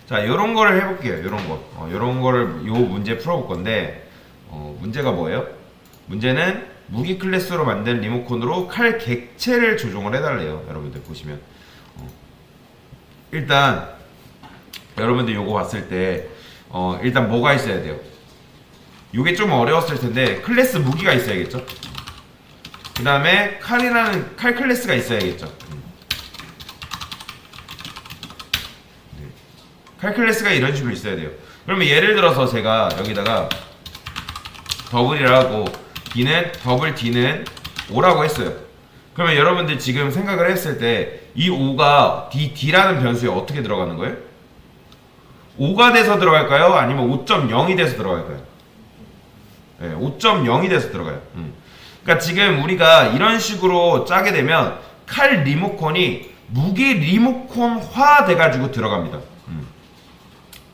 자, 요런 거를 해볼게요. 요런 거. 요런 거를, 요 문제 풀어볼 건데, 문제가 뭐예요? 문제는 무기 클래스로 만든 리모컨으로 칼 객체를 조종을 해달래요. 여러분들 보시면. 일단, 여러분들 요거 봤을 때, 일단 뭐가 있어야 돼요? 요게 좀 어려웠을 텐데, 클래스 무기가 있어야겠죠? 그 다음에 칼 클래스가 있어야겠죠? 칼 클래스가 이런 식으로 있어야 돼요. 그러면 예를 들어서 제가 여기다가 더블이라고 더블 D는 5라고 했어요. 그러면 여러분들 지금 생각을 했을 때 이 5가 D라는 변수에 어떻게 들어가는 거예요? 5가 돼서 들어갈까요? 아니면 5.0이 돼서 들어갈까요? 네, 5.0이 돼서 들어가요. 그러니까 지금 우리가 이런 식으로 짜게 되면 칼 리모컨이 무기 리모컨화 돼가지고 들어갑니다.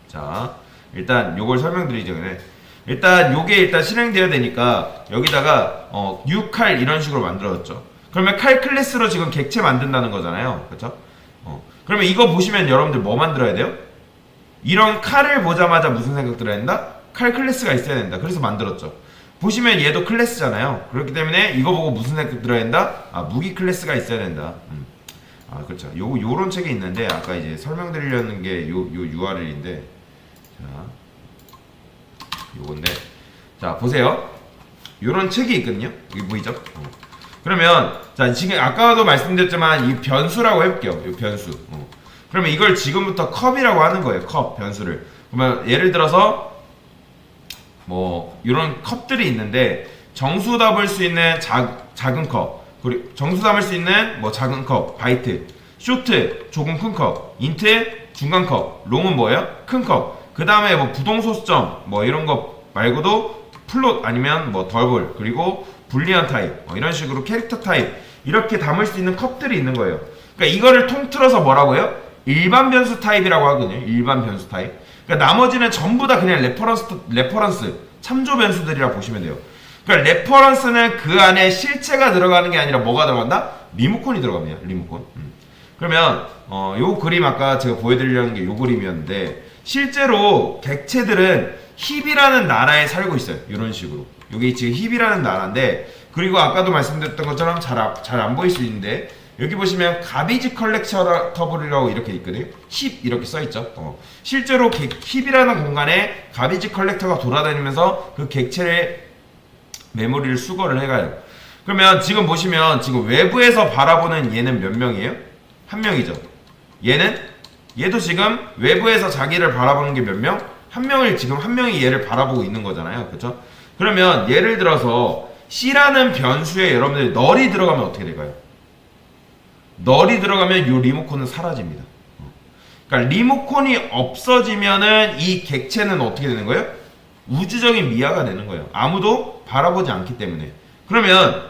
자, 일단 요걸 설명드리기 전에 일단 요게 일단 실행되어야 되니까 여기다가 6칼 이런 식으로 만들어졌죠. 그러면 칼 클래스로 지금 객체 만든다는 거잖아요. 그렇죠? 그러면 이거 보시면 여러분들 뭐 만들어야 돼요? 이런 칼을 보자마자 무슨 생각 들어야 된다? 칼 클래스가 있어야 된다. 그래서 만들었죠. 보시면 얘도 클래스잖아요. 그렇기 때문에 이거 보고 무슨 생각 들어야 된다? 아, 무기 클래스가 있어야 된다. 아, 그렇죠. 요런 책이 있는데 아까 이제 설명드리려는 게 요 URL인데 자, 요건데 자 보세요. 요런 책이 있거든요. 여기 보이죠? 그러면 자 지금 아까도 말씀드렸지만 이 변수라고 해볼게요. 요 변수. 그러면 이걸 지금부터 컵이라고 하는 거예요. 컵 변수를. 그러면 예를 들어서 뭐 이런 컵들이 있는데 정수 담을 수 있는 작은 컵, 그리고 정수 담을 수 있는 뭐 작은 컵, 바이트, 쇼트, 조금 큰 컵, 인트, 중간 컵, 롱은 뭐예요? 큰 컵. 그 다음에 뭐 부동소수점 뭐 이런 거 말고도 플롯 아니면 뭐 더블 그리고 불리한 타입 이런 식으로 캐릭터 타입 이렇게 담을 수 있는 컵들이 있는 거예요. 그러니까 이거를 통틀어서 뭐라고요? 일반 변수 타입이라고 하거든요. 일반 변수 타입. 그러니까 나머지는 전부 다 그냥 레퍼런스 참조 변수들이라 보시면 돼요. 그러니까 레퍼런스는 그 안에 실체가 들어가는 게 아니라 뭐가 들어간다? 리모컨이 들어갑니다. 리모컨. 그러면 요 그림 아까 제가 보여드리려는 게 요 그림이었는데 실제로 객체들은 힙이라는 나라에 살고 있어요. 이런 식으로. 여기 지금 힙이라는 나라인데 그리고 아까도 말씀드렸던 것처럼 잘 안 보일 수 있는데 여기 보시면 가비지 컬렉터블이라고 이렇게 있거든요. 힙 이렇게 써있죠. 실제로 힙이라는 공간에 가비지 컬렉터가 돌아다니면서 그 객체의 메모리를 수거를 해가요. 그러면 지금 보시면 지금 외부에서 바라보는 얘는 몇 명이에요? 한 명이죠. 얘도 지금 외부에서 자기를 바라보는 게 몇 명? 한 명을 지금 한 명이 얘를 바라보고 있는 거잖아요. 그렇죠? 그러면 예를 들어서 C라는 변수에 여러분들이 널이 들어가면 어떻게 될까요? 널이 들어가면 이 리모컨은 사라집니다. 그러니까 리모컨이 없어지면은 이 객체는 어떻게 되는 거예요? 우주적인 미아가 되는 거예요. 아무도 바라보지 않기 때문에. 그러면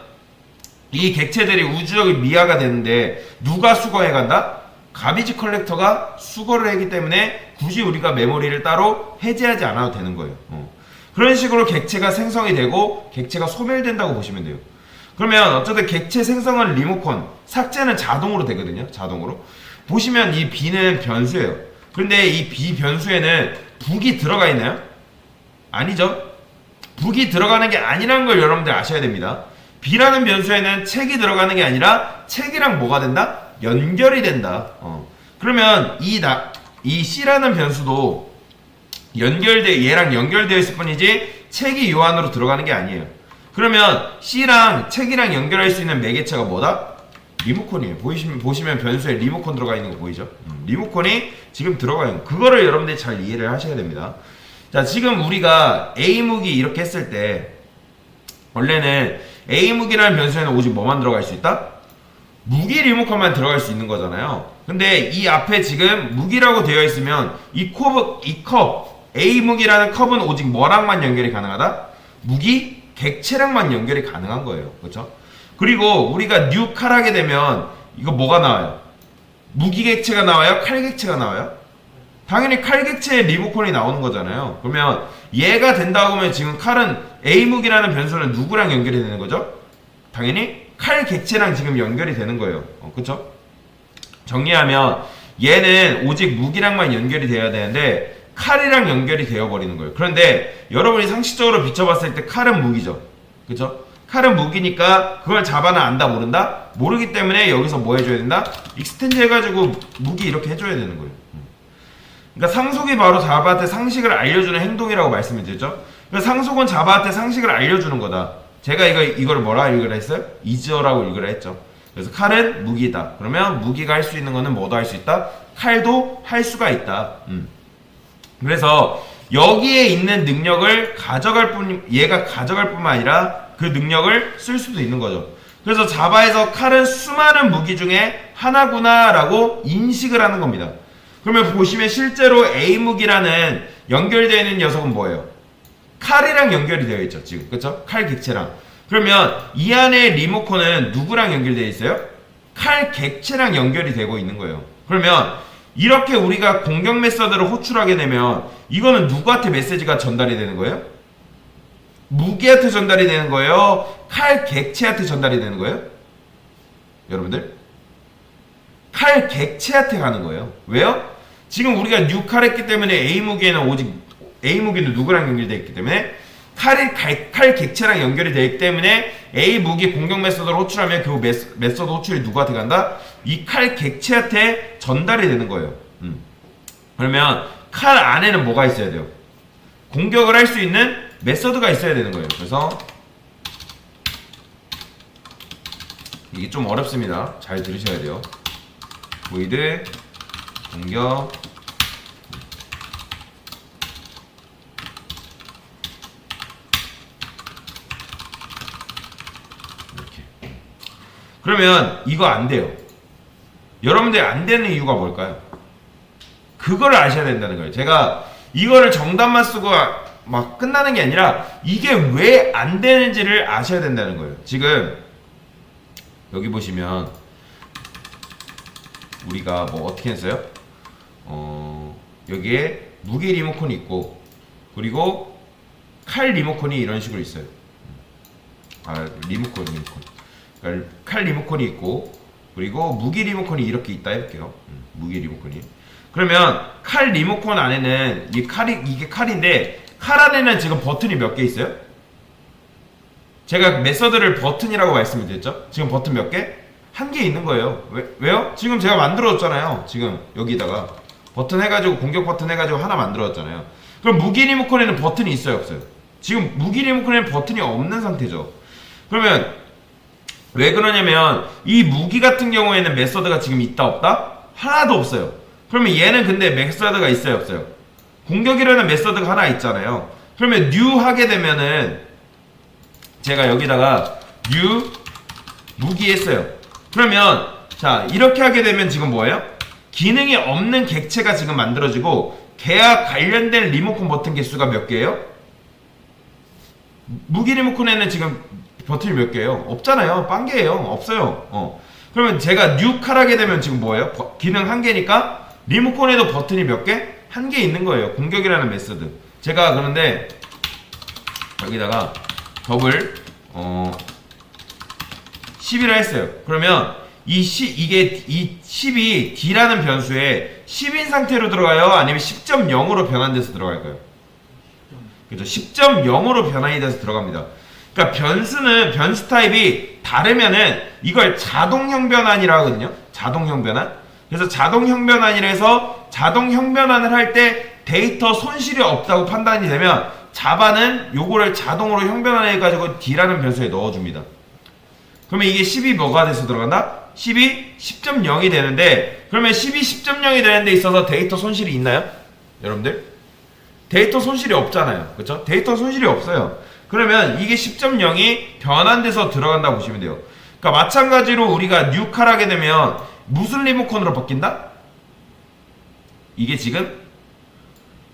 이 객체들이 우주적인 미아가 되는데 누가 수거해 간다? 가비지 컬렉터가 수거를 하기 때문에 굳이 우리가 메모리를 따로 해제하지 않아도 되는 거예요. 그런 식으로 객체가 생성이 되고 객체가 소멸된다고 보시면 돼요. 그러면 어쨌든 객체 생성은 리모컨, 삭제는 자동으로 되거든요. 자동으로. 보시면 이 B는 변수예요. 그런데 이 B 변수에는 북이 들어가 있나요? 아니죠. 북이 들어가는 게 아니라는 걸 여러분들 아셔야 됩니다. B라는 변수에는 책이 들어가는 게 아니라 책이랑 뭐가 된다? 연결이 된다. 그러면 이 C라는 변수도 얘랑 연결되어 있을 뿐이지 책이 요 안으로 들어가는 게 아니에요. 그러면 C랑 책이랑 연결할 수 있는 매개체가 뭐다? 리모컨이에요. 보시면 변수에 리모컨 들어가 있는 거 보이죠? 리모컨이 지금 들어가 있는 거. 그거를 여러분들이 잘 이해를 하셔야 됩니다. 자, 지금 우리가 A무기 이렇게 했을 때 원래는 A무기라는 변수에는 오직 뭐만 들어갈 수 있다? 무기 리모컨만 들어갈 수 있는 거잖아요. 근데 이 앞에 지금 무기라고 되어 있으면 이 컵, A무기라는 컵은 오직 뭐랑만 연결이 가능하다? 무기, 객체랑만 연결이 가능한 거예요. 그렇죠? 그리고 우리가 뉴 칼 하게 되면 이거 뭐가 나와요? 무기 객체가 나와요? 칼 객체가 나와요? 당연히 칼 객체에 리모컨이 나오는 거잖아요. 그러면 얘가 된다고 하면 지금 칼은 A무기라는 변수는 누구랑 연결이 되는 거죠? 당연히 칼 객체랑 지금 연결이 되는 거예요. 그쵸? 정리하면 얘는 오직 무기랑만 연결이 돼야 되는데 칼이랑 연결이 되어버리는 거예요. 그런데 여러분이 상식적으로 비춰봤을 때 칼은 무기죠. 그쵸? 칼은 무기니까 그걸 잡아나 안다 모른다? 모르기 때문에 여기서 뭐 해줘야 된다? 익스텐드 해가지고 무기 이렇게 해줘야 되는 거예요. 그러니까 상속이 바로 자바한테 상식을 알려주는 행동이라고 말씀을 드렸죠. 그래서 상속은 자바한테 상식을 알려주는 거다. 제가 이걸 뭐라 읽으라 했어요? 이저라고 읽으라 했죠. 그래서 칼은 무기다. 그러면 무기가 할 수 있는 거는 뭐도 할 수 있다? 칼도 할 수가 있다. 그래서 여기에 있는 능력을 얘가 가져갈 뿐만 아니라 그 능력을 쓸 수도 있는 거죠. 그래서 자바에서 칼은 수많은 무기 중에 하나구나 라고 인식을 하는 겁니다. 그러면 보시면 실제로 A 무기라는 연결되어 있는 녀석은 뭐예요? 칼이랑 연결이 되어 있죠. 지금 그쵸? 칼 객체랑. 그러면 이 안에 리모컨은 누구랑 연결되어 있어요? 칼 객체랑 연결이 되고 있는 거예요. 그러면 이렇게 우리가 공격 메서드를 호출하게 되면 이거는 누구한테 메시지가 전달이 되는 거예요? 무기한테 전달이 되는 거예요? 칼 객체한테 전달이 되는 거예요? 여러분들? 칼 객체한테 가는 거예요. 왜요? 지금 우리가 뉴 칼 했기 때문에 A 무기에는 오직 A 무기는 누구랑 연결되어 있기 때문에 칼 객체랑 연결이 되기 때문에 A 무기 공격 메서드를 호출하면 그 메서드 호출이 누구한테 간다? 이 칼 객체한테 전달이 되는 거예요. 그러면 칼 안에는 뭐가 있어야 돼요? 공격을 할 수 있는 메서드가 있어야 되는 거예요. 그래서 이게 좀 어렵습니다. 잘 들으셔야 돼요. 보이드 공격 이렇게. 그러면 이거 안 돼요. 여러분들이 안 되는 이유가 뭘까요? 그거를 아셔야 된다는 거예요. 제가 이거를 정답만 쓰고 막 끝나는 게 아니라 이게 왜 안 되는지를 아셔야 된다는 거예요. 지금 여기 보시면 우리가 뭐 어떻게 했어요? 여기에 무기 리모컨이 있고 그리고 칼 리모컨이 이런 식으로 있어요. 리모컨. 그러니까 칼 리모컨이 있고 그리고 무기 리모컨이 이렇게 있다 해볼게요. 무기 리모컨이. 그러면 칼 리모컨 안에는 이게 칼인데 칼 안에는 지금 버튼이 몇 개 있어요? 제가 메서드를 버튼이라고 말씀을 드렸죠? 지금 버튼 몇 개? 한 개 있는 거예요. 왜요? 지금 제가 만들어줬잖아요. 지금 여기다가 버튼 해가지고 공격 버튼 해가지고 하나 만들어줬잖아요. 그럼 무기 리모컨에는 버튼이 있어요? 없어요? 지금 무기 리모컨에는 버튼이 없는 상태죠. 그러면 왜 그러냐면 이 무기 같은 경우에는 메서드가 지금 있다 없다? 하나도 없어요. 그러면 얘는 근데 메서드가 있어요 없어요? 공격이라는 메서드가 하나 있잖아요. 그러면 new 하게 되면은 제가 여기다가 new 무기 했어요. 그러면 자 이렇게 하게 되면 지금 뭐예요? 기능이 없는 객체가 지금 만들어지고 걔와 관련된 리모컨 버튼 개수가 몇 개예요? 무기 리모컨에는 지금 버튼이 몇 개예요? 없잖아요. 빵 개예요. 없어요. 그러면 제가 new 칼 하게 되면 지금 뭐예요? 기능 한 개니까 리모컨에도 버튼이 몇 개? 한 개 있는 거예요. 공격이라는 메서드. 제가 그런데 여기다가 더블 10이라 했어요. 그러면 이게 이 10이 D라는 변수에 10인 상태로 들어가요? 아니면 10.0으로 변환돼서 들어갈까요? 그죠? 10.0으로 변환이 돼서 들어갑니다. 그러니까 변수 타입이 다르면은 이걸 자동형 변환이라 하거든요. 자동형 변환. 그래서 자동형 변환이라 해서 자동형 변환을 할 때 데이터 손실이 없다고 판단이 되면 자바는 요거를 자동으로 형 변환해가지고 D라는 변수에 넣어줍니다. 그러면 이게 10이 뭐가 돼서 들어간다? 10이 10.0이 되는데 그러면 10이 10.0이 되는 데 있어서 데이터 손실이 있나요? 여러분들? 데이터 손실이 없잖아요. 그쵸? 데이터 손실이 없어요. 그러면 이게 10.0이 변환돼서 들어간다고 보시면 돼요. 그러니까 마찬가지로 우리가 뉴 칼 하게 되면 무슨 리모컨으로 바뀐다? 이게 지금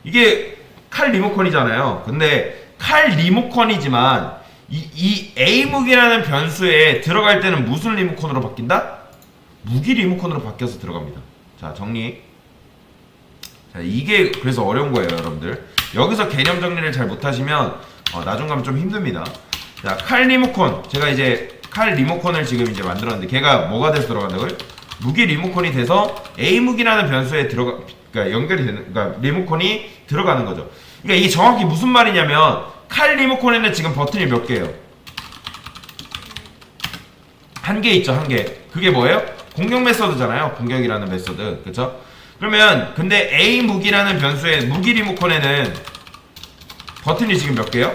이게 칼 리모컨이잖아요. 근데 칼 리모컨이지만 이 A 무기라는 변수에 들어갈 때는 무슨 리모컨으로 바뀐다? 무기 리모컨으로 바뀌어서 들어갑니다. 자 정리. 자 이게 그래서 어려운 거예요 여러분들. 여기서 개념 정리를 잘 못하시면 나중 가면 좀 힘듭니다. 자 칼 리모컨 제가 이제 칼 리모컨을 지금 이제 만들었는데 걔가 뭐가 돼서 들어간다고요? 무기 리모컨이 돼서 A 무기라는 변수에 그러니까 연결이 되는, 그러니까 리모컨이 들어가는 거죠. 그러니까 이게 정확히 무슨 말이냐면 칼 리모컨에는 지금 버튼이 몇 개예요? 한 개 있죠, 한 개. 그게 뭐예요? 공격 메서드잖아요. 공격이라는 메서드, 그렇죠? 그러면 근데 A 무기라는 변수의 무기 리모컨에는 버튼이 지금 몇 개요?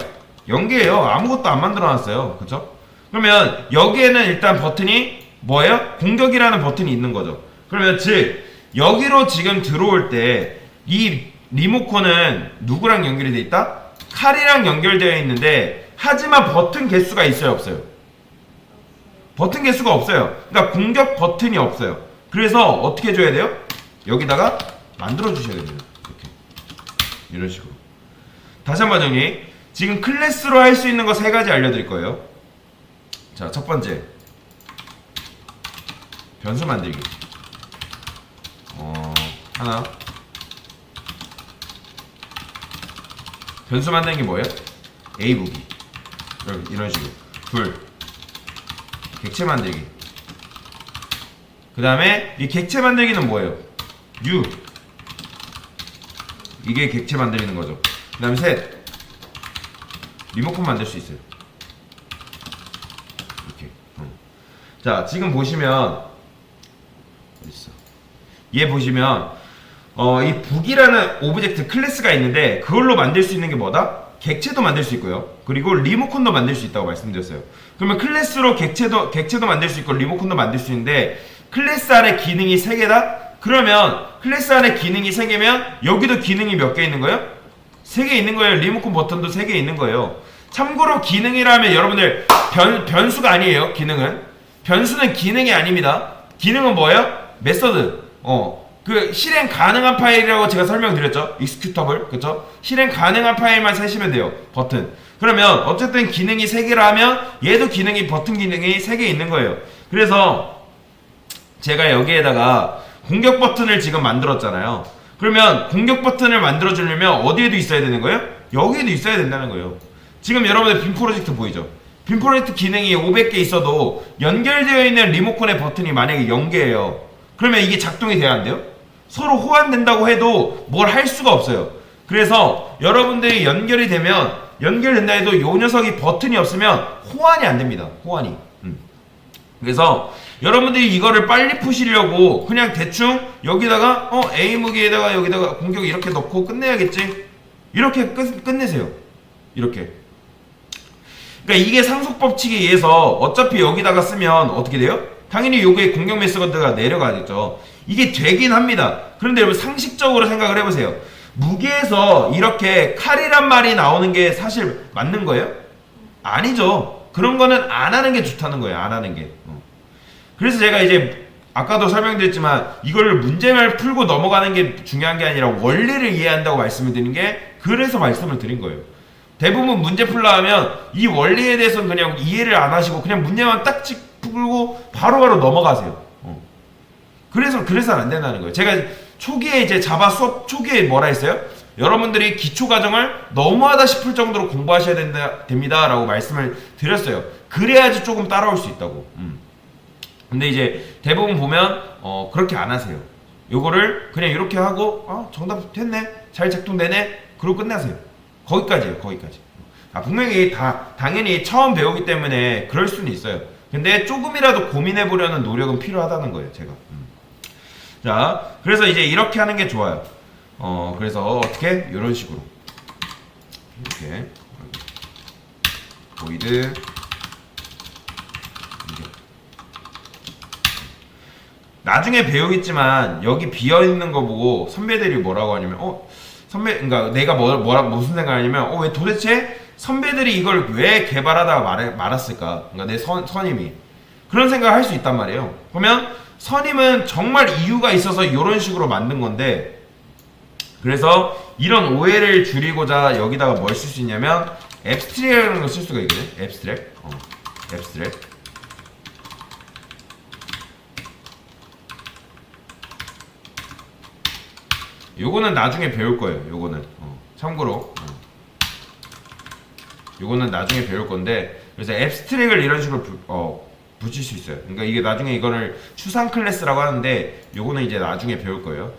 0개예요. 아무것도 안 만들어놨어요, 그렇죠? 그러면 여기에는 일단 버튼이 뭐예요? 공격이라는 버튼이 있는 거죠. 그러면 즉 여기로 지금 들어올 때 이 리모컨은 누구랑 연결이 돼 있다? 칼이랑 연결되어 있는데 하지만 버튼 개수가 있어요, 없어요? 버튼 개수가 없어요. 그러니까 공격 버튼이 없어요. 그래서 어떻게 해줘야 돼요? 여기다가 만들어 주셔야 됩니다. 이렇게 이런 식으로. 다시 한번 정리. 지금 클래스로 할 수 있는 거 3가지 알려드릴 거예요. 자, 첫 번째 변수 만들기. 하나. 변수 만드는 게 뭐예요? A 무기. 이런 식으로. 둘. 객체 만들기. 그 다음에 이 객체 만들기는 뭐예요? U. 이게 객체 만들리는 거죠. 그 다음에 셋. 리모컨 만들 수 있어요. 이렇게. 자, 지금 보시면 어딨어? 얘 보시면 이 북이라는 오브젝트 클래스가 있는데 그걸로 만들 수 있는 게 뭐다? 객체도 만들 수 있고요. 그리고 리모컨도 만들 수 있다고 말씀드렸어요. 그러면 클래스로 객체도 만들 수 있고 리모컨도 만들 수 있는데 클래스 안에 기능이 3개다? 그러면 클래스 안에 기능이 3개면 여기도 기능이 몇 개 있는 거예요? 3개 있는 거예요. 리모컨 버튼도 3개 있는 거예요. 참고로 기능이라면 여러분들 변수가 아니에요. 기능은 변수는 기능이 아닙니다. 기능은 뭐예요? 메서드. 그 실행 가능한 파일이라고 제가 설명드렸죠. executable, 그쵸? 실행 가능한 파일만 세시면 돼요. 버튼. 그러면 어쨌든 기능이 3개라 하면 얘도 기능이 버튼 기능이 3개 있는 거예요. 그래서 제가 여기에다가 공격 버튼을 지금 만들었잖아요. 그러면 공격 버튼을 만들어 주려면 어디에도 있어야 되는 거예요? 여기에도 있어야 된다는 거예요. 지금 여러분들 빔 프로젝트 보이죠? 빔 프로젝트 기능이 500개 있어도 연결되어 있는 리모컨의 버튼이 만약에 0개예요. 그러면 이게 작동이 돼야 안 돼요? 서로 호환된다고 해도 뭘 할 수가 없어요. 그래서 여러분들이 연결된다 해도 요 녀석이 버튼이 없으면 호환이 안 됩니다. 호환이. 그래서 여러분들이 이거를 빨리 푸시려고 그냥 대충 여기다가 A 무기에다가 여기다가 공격 이렇게 넣고 끝내야겠지? 이렇게 끝내세요. 이렇게. 그러니까 이게 상속 법칙에 의해서 어차피 여기다가 쓰면 어떻게 돼요? 당연히 요게 공격 메서드가 내려가겠죠. 이게 되긴 합니다. 그런데 여러분 상식적으로 생각을 해보세요. 무기에서 이렇게 칼이란 말이 나오는 게 사실 맞는 거예요? 아니죠. 그런 거는 안 하는 게 좋다는 거예요. 안 하는 게. 그래서 제가 이제 아까도 설명드렸지만 이걸 문제를 풀고 넘어가는 게 중요한 게 아니라 원리를 이해한다고 말씀을 드린 게 그래서 말씀을 드린 거예요. 대부분 문제 풀라 하면 이 원리에 대해서는 그냥 이해를 안 하시고 그냥 문제만 딱 풀고 바로바로 넘어가세요. 그래서 안 된다는 거예요. 제가 초기에 이제 자바 수업 초기에 뭐라 했어요? 여러분들이 기초 과정을 너무하다 싶을 정도로 공부하셔야 됩니다라고 말씀을 드렸어요. 그래야지 조금 따라올 수 있다고. 근데 이제 대부분 보면 그렇게 안 하세요. 요거를 그냥 이렇게 하고 정답 됐네, 잘 작동되네, 그러고 끝나세요. 거기까지예요. 거기까지. 분명히 당연히 처음 배우기 때문에 그럴 수는 있어요. 근데 조금이라도 고민해 보려는 노력은 필요하다는 거예요. 제가. 자, 그래서 이제 이렇게 하는 게 좋아요. 그래서 어떻게? 이런 식으로 이렇게 보이드 나중에 배우겠지만 여기 비어있는 거 보고 선배들이 뭐라고 하냐면 선배, 그러니까 내가 무슨 생각하냐면 왜 도대체 선배들이 이걸 왜 개발하다가 말았을까? 그러니까 내 선임이 그런 생각을 할 수 있단 말이에요. 그러면 선임은 정말 이유가 있어서 이런 식으로 만든 건데, 그래서 이런 오해를 줄이고자 여기다가 뭘 쓸 수 있냐면 앱스트랙이라는 걸 쓸 수가 있거든요. 앱스트랙. 앱스트랙. 요거는 나중에 배울 거예요. 요거는 참고로 요거는 나중에 배울 건데, 그래서 앱스트랙을 이런 식으로 붙일 수 있어요. 그러니까 이게 나중에 이거를 추상 클래스라고 하는데 요거는 이제 나중에 배울 거예요.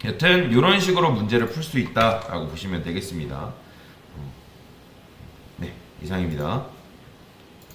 여튼 이런 식으로 문제를 풀 수 있다라고 보시면 되겠습니다. 네, 이상입니다.